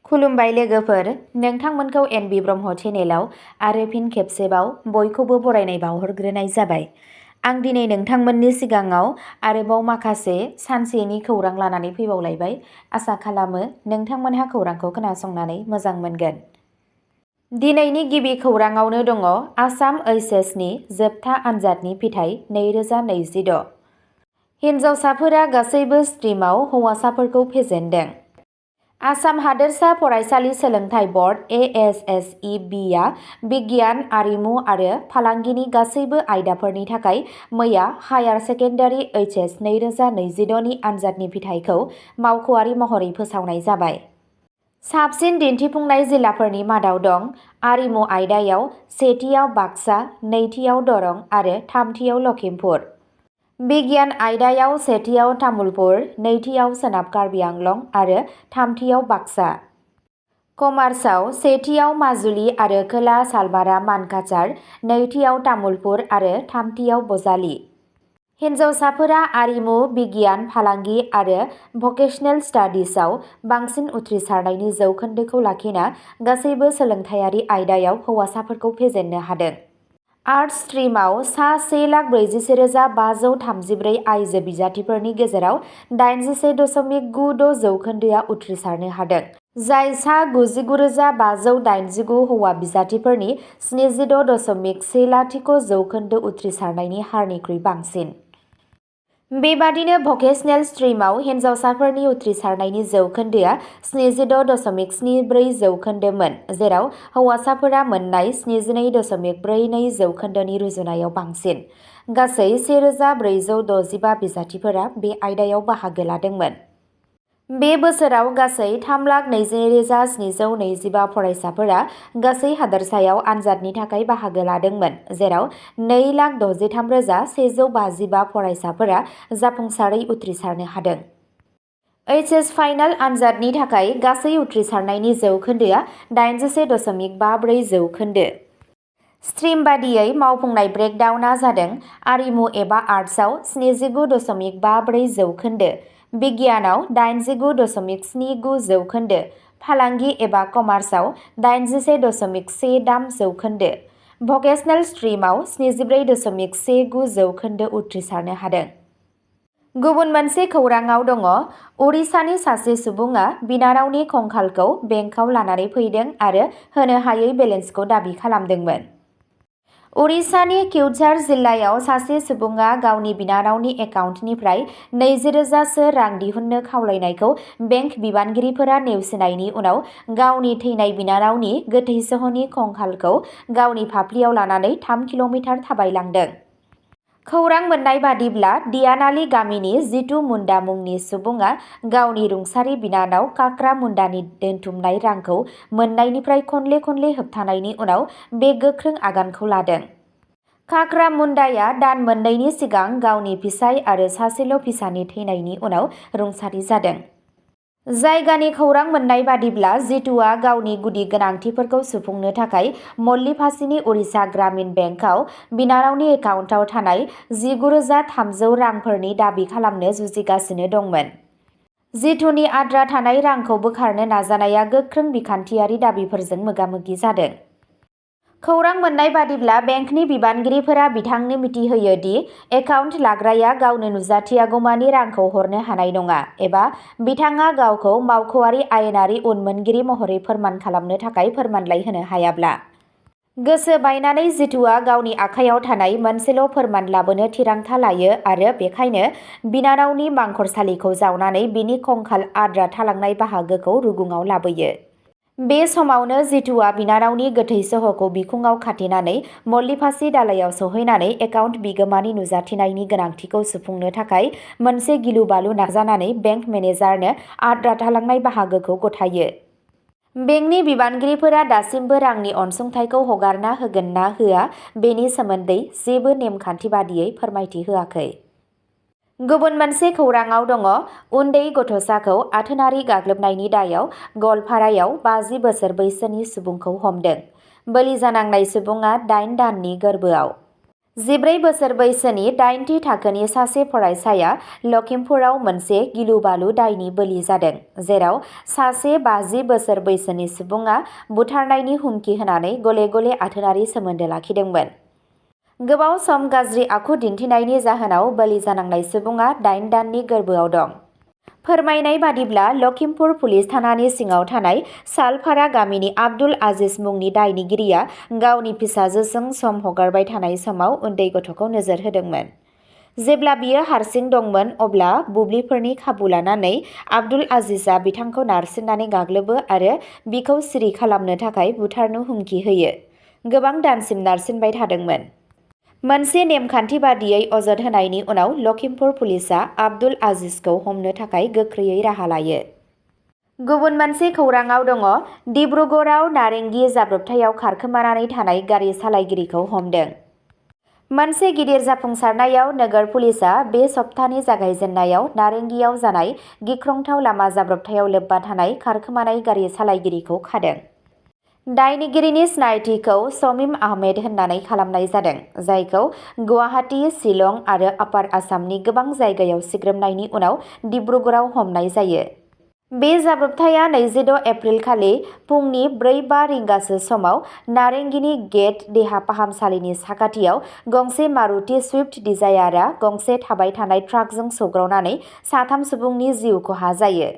खुलुमबाय लोगोफोर, नोंथांमोनखौ एनबि ब्रह्म चेनेलाव आरो फिन खेबसेबाव बयखौबो बरायनाय बावहरग्रोनाय जाबाय। आं दिनै नोंथांमोननि सिगाङाव आरोबाव माखासे सानसेनि खौरां लानानै फैबावलायबाय। आसा खालामो नोंथांमोनहा खौरांखौ खोनासंनानै मोजां मोनगोन। दिनैनि गिबि खौराङावनो दङ आसाम ओइचएसनि जोबथा आनजादनि फिथाइ 2026। हिनजावसाफोरा गासैबो स्ट्रिमाव हौवासाफोरखौ फेजेनदों। आसाम हादोरसा फरायसालि सोलोंथाइ बर्ड (ASSEB) आ बिगियान, आरिमु आरो फालांगिनि गासैबो आयदाफोरनि थाखाय मैया हायार सेकेन्डारि ओइचएस 2026 नि आनजादनि फिथाइखौ मावख'आरि महरै फोसावनाय जाबाय। साबसिन दिन्थिफुंनाय जिल्लाफोरनि मादाव दं आरिमु आयदायाव सेथियाव बाक्सा, नैथियाव दरं आरो थामथियाव लखिमपुर। बिगियान आयदायाव सेथियाव तामुलपुर, नैथियाव सोनाब कार्बि आंलं आरो थामथियाव बाक्सा। कमार्सआव सेथियाव माजुलि आरो खोला सालबारा मानकाचार, नैथियाव तामुलपुर आरो थामथियाव बजालि। हिनजावसाफोरा आरिमु, बिगियान, फालांगि आरो भकेशनेल स्टाडिजआव बांसिन उथ्रिसारनायनि जौखोन्दोखौ लाखिना गासैबो सोलोंथायारि आयदायाव हौवासाफोरखौ फेजेननो हादों। आर्टस स्ट्रिमाव सा 1,41,534 आइजो बिजाथिफोरनि गेजेराव 81.96 जौखोन्दोआ उथ्रिसारनो हादों, जाय सा 99,589 हौवा बिजाथिफोरनि 76.10 जौखोन्दो उथ्रिसारनायनि हारनिख्रुइ बांसिन। बेबादिनो भकेशनेल स्ट्रिमाव हिनजावसाफोरनि उथ्रिसारनायनि जौखोन्दोआ 76.74 जौखोन्दोमोन, जेराव हौवासाफोरा मोन्नाय 72.42 जौखोन्दोनि रुजुनायाव बांसिन। गासै 1,465 बिजाथिफोरा बे आयदायाव बाहागो लादोंमोन। बे बोसोराव गासै 3,22,725 फरायसाफोरा गासै हादोरसायाव आनजादनि थाखाय बाहागो लादोंमोन, जेराव 2,63,155 फरायसाफोरा जाफुंसारै उथ्रिसारनो हादों। ओइचएस फाइनाल आनजादनि थाखाय गासै उथ्रिसारनायनि जौखोन्दोआ 81.54 जौखोन्दो। स्ट्रिम बादियै मावफुंनाय ब्रेकडाउनआ जादों आरिमु एबा आर्टसआव 79.54 जौखोन्दो, बिगियानाव 89.79 जौखोन्दो, फालांगि एबा कमार्सआव 81.13 जौखोन्दो, भकेशनेल स्ट्रिमाव 74.19 जौखोन्दो उथ्रिसारनो हादों। गुबुन मोनसे खौराङाव दङ उरिसानि सासे सुबुङा बिनानावनि कंखालखौ बेंकआव लानानै फैदों आरो होनो हायै बेलेन्सखौ दाबि खालामदोंमोन। उरिसानि किउझार जिल्लायाव सासे सुबुङा गावनि बिनानावनि एकाउन्टनिफ्राय 20,000 सो रां दिहुननो खावलायनायखौ बेंक बिबानगिरिफोरा नेवसिनायनि उनाव गावनि थैनाय बिनानावनि गोथै सह'नि कंखालखौ गावनि फाफ्लियाव लानानै 3 किल'मिटार थाबायलांदों। खौरां मोन्नाय बादिब्ला दियानाली गामिनि जितु मुन्डा मुंनि सुबुङा गावनि रुंसारि बिनानाव काक्रा मुन्डानि दोनथुमनाय रांखौ मोन्नायनिफ्राय खनले खनले होबथानायनि उनाव बे गोख्रों आगानखौ लादों। काक्रा मुन्डाया दान मोननैनि सिगां गावनि फिसाय आरो सासेल' फिसानि थैनायनि उनाव रुंसारि जादों। जायगानि खौरां मोन्नाय बादिब्ला जितुआ गावनि गुदि गोनांथिफोरखौ सुफुंनो थाखाय मल्लिफाशीनि उरिसा ग्रामीण बेंकआव बिनानावनि एकाउन्टआव थानाय 19,300 रांफोरनि दाबि खालामनो जुजिगासिनो दंमोन। जितुनि आद्रा थानाय रांखौ बोखारनो नाजानाया गोख्रों बिखान्थियारि दाबिफोरजों मोगा-मोगि जादों। खौरां मोन्नाय बादिब्ला बेंकनि बिबानगिरिफोरा बिथांनो मिथिहोयो दि एकाउन्ट लाग्राया गावनो नुजाथियागौमानि रांखौ हरनो हानाय नङा, एबा बिथाङा गावखौ मावख'आरि आयेनारि उनमोनगिरि महरै फोरमान खालामनो थाखाय फोरमानलाइ होनो हायाब्ला। गोसो बायनानै जितुआ गावनि आखायाव थानाय मोनसेल' फोरमान लाबोनो थिरांथा लायो आरो बेखायनो बिनानावनि मांखरसालिखौ जावनानै बिनि कंखाल आद्रा थालांनाय बाहागोखौ रुगुङाव लाबोयो। बे समावनो जितुआ बिनानावनि गोथै सह'खौ बिखुङाव खाथेनानै मल्लिफाशी दालाइयाव सौहैनानै एकाउन्ट बिगोमानि नुजाथिनायनि गोनांथिखौ सुफुंनो थाखाय मोनसे गिलु-बालु नाजानानै बेंक मेनेजारनो आद्रा थालांनाय बाहागोखौ गथायो। बेंकनि बिबानगिरिफोरा दासिमबो रांनि अनसुंथाइखौ हगारना होगोन ना होआ बेनि सोमोन्दै जेबो नेमखान्थि बादियै फोरमायथि होआखै। गुबुन मोनसे खौराङाव दङ उन्दै गथ'साखौ आथोनारि गाग्लोबनायनि दायाव गलपारायाव 50 बोसोर बैसोनि सुबुंखौ हमदों। बोलि जानांनाय सुबुङा 8 दाननि गोर्बोआव। 14 बोसोर बैसोनि 8थि थाखोनि सासे फरायसाया लखिमपुराव मोनसे गिलु-बालु दायनि बोलि जादों, जेराव सासे 50 बोसोर बैसोनि सुबुङा बुथारनायनि हुमखि होनानै गले-गले आथोनारि सोमोन्दो लाखिदोंमोन। गोबाव सम गाज्रि आखु दिन्थिनायनि जाहोनाव बोलि जानांनाय सुबुङा 8 दाननि गोर्बोआव दं। फोरमायनाय बादिब्ला लखिमपुर पुलिस थानानि सिङाव थानाय सालफारा गामिनि आब्दुल आजिज मुंनि दायनिगिरिया गावनि फिसाजोजों सम हगारबाय थानाय समाव उन्दै गथ'खौ नोजोर होदोंमोन। जेब्ला बियो हारसिं दंमोन अब्ला बुब्लिफोरनि खाबु लानानै आब्दुल आजिजआ बिथांखौ नारसिननानै गाग्लोबो आरो बिखौ सिरि खालामनो थाखाय बुथारनो हुमखि होयो। गोबां दानसिम नारसिनबाय थादोंमोन। मोनसे नेमखान्थि बादियै अजद होनायनि उनाव लखिमपुर पुलिसआ आब्दुल आजिजखौ हमनो थाखाय गोख्रैयै राहा लायो। गुबुन मोनसे खौराङाव दङ, डिब्रुगड़आव नारेंगी जाब्रबथायाव खारखोमानानै थानाय गारि सालायगिरिखौ हमदों। मोनसे गिदिर जाफुंसारनायाव नोगोर पुलिसआ बे सप्तानि जागायजेननायाव नारेंगीआव जानाय गिख्रंथाव लामा जाब्रबथायाव लोब्बा थानाय खारखोमानाय गारि सालायगिरिखौ खादों। दायनिगिरिनि सिनायथिखौ शमीम आहमेद होननानै खालामनाय जादों, जायखौ गुवाहाटी, शिलं आरो आपार आसामनि गोबां जायगायाव सिग्रोमनायनि उनाव डिब्रुगड़आव हमनाय जायो। बे जाब्रबथाया 26 एप्रिल खालि फुंनि 4:05 रिंगासो समाव नारेंगीनि गेट देहा फाहामसालिनि साखाथियाव गंसे मारुति सुइफ्ट डिजायारआ गंसे थाबाय थानाय ट्राकजों सौग्रावनानै 3 सुबुंनि जिउ खहा जायो।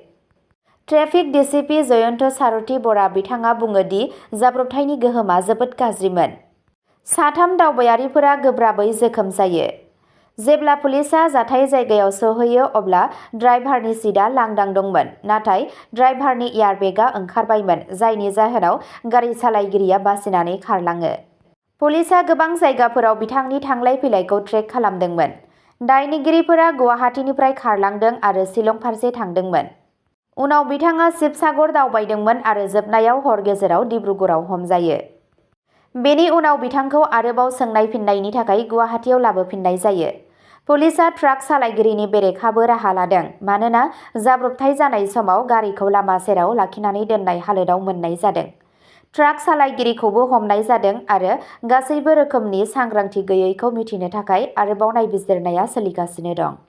ट्रेफिक डिसिपि जयन्त सारथि बरा बिथाङा बुङो दि जाब्रबथायनि गोहोमा जोबोद गाज्रिमोन। 3 दावबायारिफोरा गोब्राबै जोखोम जायो। जेब्ला पुलिसआ जाथाय जायगायाव सौहैयो अब्ला ड्राइभारनि सीटआ लांदां दंमोन, नाथाय ड्राइभारनि एयारबेगआ ओंखारबायमोन, जायनि जाहोनाव गारि सालायगिरिया बासिनानै खारलाङो। पुलिसआ गोबां जायगाफोराव बिथांनि थांलाय फैलायखौ ट्रेक खालामदोंमोन। दायनिगिरिफोरा गुवाहाटीनिफ्राय खारलांदों आरो शिलं फारसे थांदोंमोन। उनाव बिथाङा शिबसागर दावबायदोंमोन आरो जोबनायाव हर गेजेराव डिब्रुगड़आव हमजायो। बेनि उनाव बिथांखौ आरोबाव सोंनाय फिननायनि थाखाय गुवाहाटीआव लाबोफिननाय जायो। पुलिसआ ट्राक सालायगिरिनि बेरेखाबो राहा लादों, मानोना जाब्रबथाय जानाय समाव गारिखौ लामा सेराव लाखिनानै दोननाय हालोदाव मोननाय जादों। ट्राक सालायगिरिखौबो हमनाय जादों आरो गासैबो रोखोमनि सांग्रांथि गैयैखौ मिथिनो थाखाय आरोबाव नायबिजिरनाया सोलिगासिनो दं।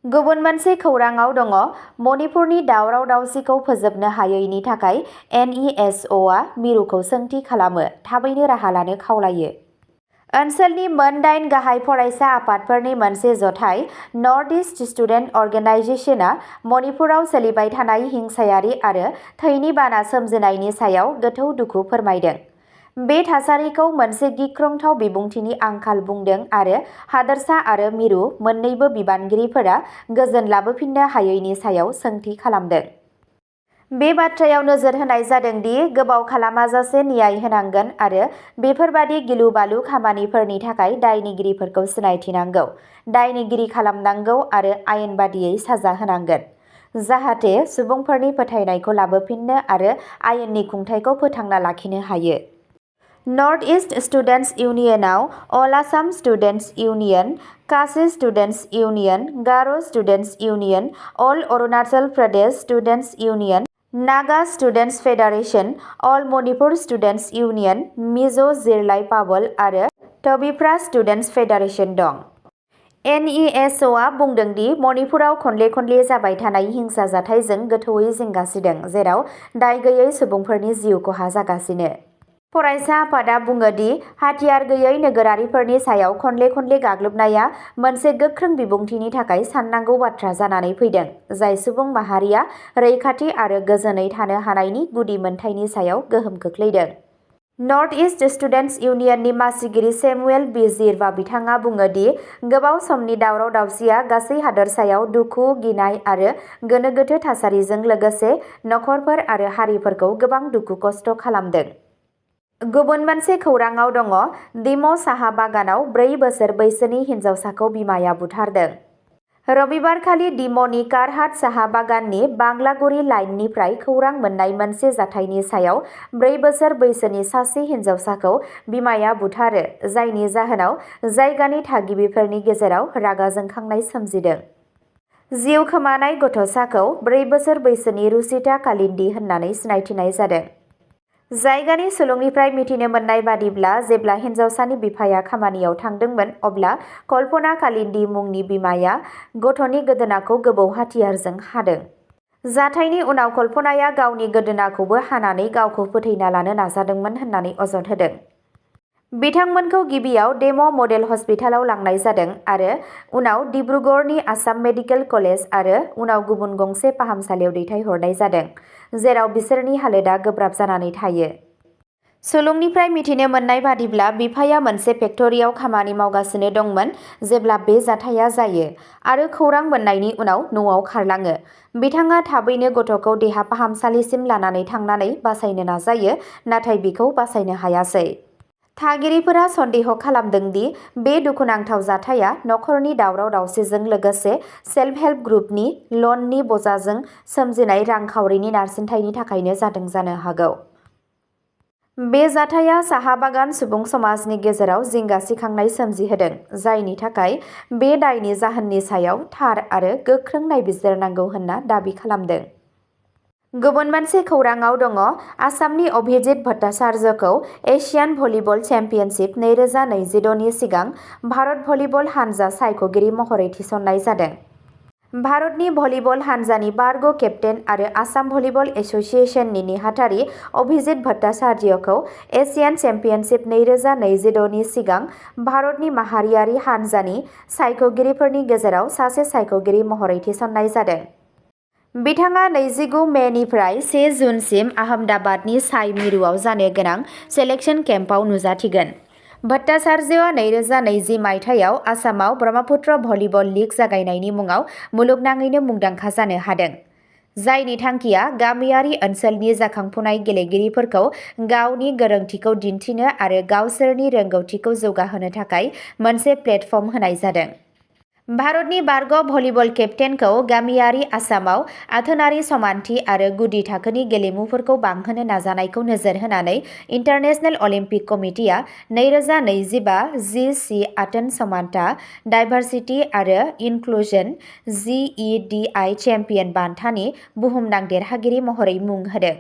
गुबुन मोनसे खौराङाव दङ, मणिपुरनि दावराव-दावसिखौ फोजोबनो हायैनि थाखाय NESOआ मिरुखौ सोंथि खालामो, थाबैनो राहा लानो खावलायो। ओनसोलनि मोन 8 गाहाय फरायसा आफादफोरनि मोनसे जथाय नर्थ इस्ट स्टुडेन्ट अर्गेनाइजेशनआ मणिपुराव सोलिबाय थानाय हिंसायारि आरो थैनि बाना सोमजिनायनि सायाव गोथौ दुखु फोरमायदों। बे थासारिखौ मोनसे गिख्रंथाव बिबुंथिनि आंखाल बुंदों आरो हादोरसा आरो मिरु मोन्नैबो बिबानगिरिफोरा गोजोन लाबोफिननो हायैनि सायाव सोंथि खालामदों। बे बाथ्रायाव नोजोर होनाय जादों दि गोबाव खालामाजासे न्याय होनांगोन आरो बेफोरबादि गिलु-बालु खामानिफोरनि थाखाय दायनिगिरिफोरखौ सिनायथिनांगौ, दायनिगिरि खालामनांगौ आरो आयेन बादियै साजा होनांगोन, जाहाथे सुबुंफोरनि फोथायनायखौ लाबोफिननो आरो आयेननि खुंथायखौ फोथांना लाखिनो हायो। नर्थ इस्ट स्टुडेन्टस इउनियनआव all Assam students union, Khasi students union, Garo' students union, all Arunachal Pradesh students union, Naga students federation, all Manipur students union, Mizo' जिरलाइ पाबल आरो टबिफ्रा स्टुडेन्टस फेडारेशन दं। NESOआ बुंदों दि मणिपुराव खनले-खनले जाबाय थानाय हिंसा जाथायजों गोथौवै जिंगासिदों, जेराव दाय गैयै सुबुंफोरनि जिउ खहा जागासिनो। फरायसा आफादआ बुङो दि हाथियार गैयै नोगोरारिफोरनि सायाव खनले-खनले गाग्लोबनाया मोनसे गोख्रों बिबुंथिनि थाखाय साननांगौ बाथ्रा जानानै फैदों, जाय सुबुं माहारिया रैखाथि आरो गोजोनै थानो हानायनि गुदि मोनथायनि सायाव गोहोम खोख्लैदों। नर्थ इस्ट स्टुडेन्टस इउनियननि मासिगिरि सेमुएल बि जिरबा बिथाङा बुङो दि गोबाव समनि दावराव-दावसिया गासै हादोरसायाव दुखु, गिनाय आरो गोनो-गोथो थासारिजों लोगोसे नखरफोर आरो हारिफोरखौ गोबां दुखु खस्ट खालामदों। गुबुन मोनसे खौराङाव दङ, दिम साहा बागानाव 4 बोसोर बैसोनि हिनजावसाखौ बिमाया बुथारदों। रबिबारखालि दिमनि कारहाट साहा बागाननि बांलागुरि लाइननिफ्राय खौरां मोन्नाय मोनसे जाथायनि सायाव 4 बोसोर बैसोनि सासे हिनजावसाखौ बिमाया बुथारो, जायनि जाहोनाव जायगानि थागिबिफोरनि गेजेराव रागा जोंखांनाय सोमजिदों। जिउ खोमानाय गथ'साखौ 4 बोसोर बैसोनि रुचिता कालिन्दी होननानै सिनायथिनाय जादों। जायगानि सुलुंनिफ्राय मिथिनो मोननाय बादिब्ला जेब्ला हिन्जावसानि बिफाया खामानियाव थांदोंमोन अब्ला कल्पना कालिन्दी मुंनि बिमाया गथ'नि गोदोनाखौ गोबौ हाथियारजों हादों। जाथायनि उनाव कल्पनाया गावनि गोदोनाखौबो हानानै गावखौ फोथैना लानो नाजादोंमोन होननानै अजद होदों। बिथांमोनखौ गिबियाव डेम' मडेल हस्पिटालाव लांनाय जादों आरो उनाव डिब्रुगड़नि आसाम मेडिकेल कलेज आरो उनाव गुबुन गंसे फाहामसालियाव दैथायहरनाय जादों, जेराव बिसोरनि हालोदा गोब्राब जानानै थायो। सुलुंनिफ्राय मिथिनो मोननाय बादिब्ला बिफाया मोनसे फेक्टरियाव खामानि मावगासिनो दंमोन जेब्ला बे जाथाया जायो आरो खौरां मोननायनि उनाव न'आव खारलाङो। बिथाङा थाबैनो गथ'खौ देहा फाहामसालिसिम लानानै थांनानै बासायनो नाजायो, नाथाय बिखौ बासायनो हायासै। थागिरिफोरा सन्देह खालामदों दि बे दुखुनांथाव जाथाया नखरनि दावराव-दावसिजों लोगोसे सेल्फ हेल्प ग्रुपनि लननि बजाजों सोमजिनाय रांखावरिनि नारसिनथायनि थाखायनो जादों जानो हागौ। बे जाथाया साहा बागान सुबुं समाजनि गेजेराव जिंगा सिखांनाय सोमजिहोदों, जायनि थाखाय बे दायनि जाहोननि सायाव थार आरो गोख्रों नायबिजिरनांगौ होनना दाबि खालामदों। गुबुन मोनसे खौराङाव दङ आसामनि अभिजित भट्टाचार्यखौ एशियान भलिबल चेम्पियनशिप 2026 नि सिगां भारत भलिबल हानजा सायख'गिरि महरै थिसननाय जादों। भारतनि भलिबल हानजानि बारग' केप्तेन आरो आसाम भलिबल एस'सिएशननि नेहाथारि अभिजित भट्टाचार्यखौ एशियान चेम्पियनशिप 2026 नि सिगां भारतनि माहारियारि हानजानि सायख'गिरिफोरनि गेजेराव सासे सायख'गिरि महरै थिसननाय जादों। बिथाङा 29 मेनिफ्राय 1 जुनसिम आहमदाबादनि साई मिरुआव जानो गोनां सेलेक्शन केम्पआव नुजाथिगोन। भट्टाचार्यआ 2020 मायथाइयाव आसामाव ब्रह्मपुत्र भलिबल लीग जागायनायनि मुङाव मुलुगनाङैनो मुंदांखा जानो हादों, जायनि थांखिया गामियारि ओनसोलनि जाखांफुनाय गेलेगिरिफोरखौ गावनि गोरोंथिखौ दिन्थिनो आरो गावसोरनि रोंगौथिखौ जौगाहोनो थाखाय मोनसे प्लेटफर्म होनाय जादों। भारतनि बारग' भलिबल केप्तेनखौ गामियारि आसामाव आथोनारि समानथि आरो गुदि थाखोनि गेलेमुफोरखौ बांहोनो नाजानायखौ नोजोर होनानै इन्टारनेशनेल अलिम्पिक कमिटिआ 2025 जि-सि आथोन समानता, डाइभारसिटि आरो इनक्लुजन (GEDI) चेम्पियन बान्थानि बुहुमनां देरहागिरि महरै मुं होदों।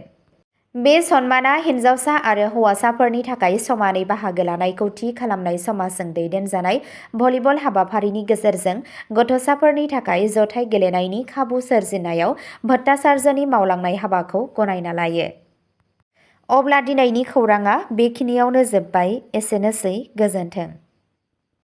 बे सन्माना हिन्जावसा आरो हौवासाफोरनि थाखाय समानै बाहागो लानायखौ थि खालामनाय समाजजों दैदेनजानाय भलिबल हाबाफारिनि गेजेरजों गथ'साफोरनि थाखाय जथाय गेलेनायनि खाबु सोरजिनायाव भट्टाचार्यनि मावलांनाय हाबाखौ गनायना लायो। अब्ला दिनैनि खौराङा बेखिनियावनो जोबबाय। एसेनोसै, गोजोन्थों।